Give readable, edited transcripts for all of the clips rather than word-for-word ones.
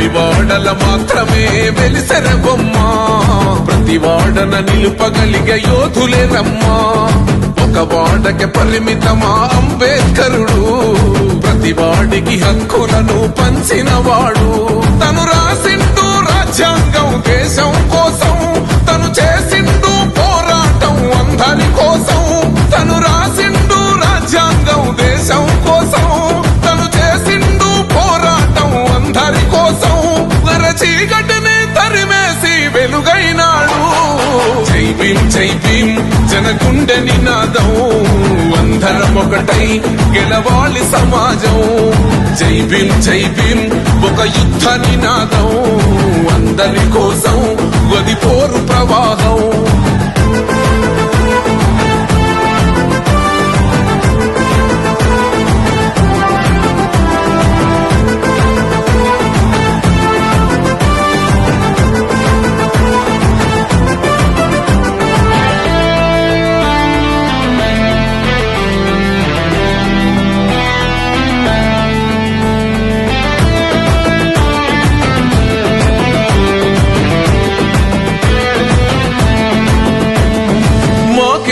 గుడివాడల మాత్రమే వెలిసెర బొమ్మ ప్రతి వాడన నిలుపగలిగే యోధులే రమ్మా ఒక వాడకి పరిమితమా అంబేద్కరుడు ప్రతి వాడికి హక్కులను పంచినవాడు తను రాసిండు రాజ్యాంగం దేశం కోసం తను చేసిండు పోరాటం అందరి కోసం తను రాసిండు రాజ్యాంగం దేశం కోసం తను చేసిండు పోరాటం అందరి కోసం చీకటిని తరిమేసి వెలుగైనాడు జై భీం జనగుండె నినాదం అందరం ఒకటై గెలవాలి సమాజం జై భీం ఒక యుద్ధ నినాదం అందరి కోసం గది పోరు ప్రవాహం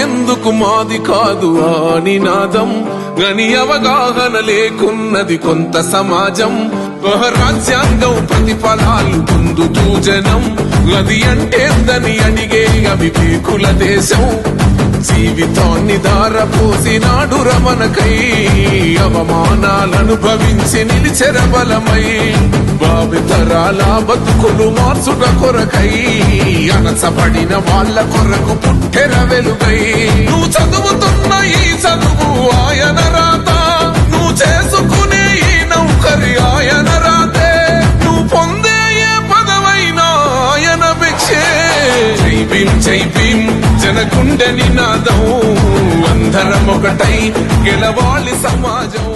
ఎందుకు మాది కాదు ఆ నినాదం గని అవగాహన లేకున్నది కొంత సమాజం రాజ్యాంగం ప్రతిఫలాలు పొందుతూ జనం అది అంటేందని అడిగే అవివేకుల దేశం జీవితాన్ని దారపోసినాడు రమణకై అవమానాలనుభవించి నిలిచెర బలమై భావితరాల బతుకులు మార్చుట కొరకై అనసబడిన వాళ్ళ కొరకు పుట్టెర వెలుగై నువ్వు చదువుతున్న ఈ చదువు ఆయన రాత నువ్వు చేసుకునే ఈ నౌకరి ఆయన రాతే నువ్వు పొందే ఏ పదవైనా ఆయన భిక్షే జై భీం జనగుండె నినాదం అందరం ఒకటై గెలవాలి సమాజం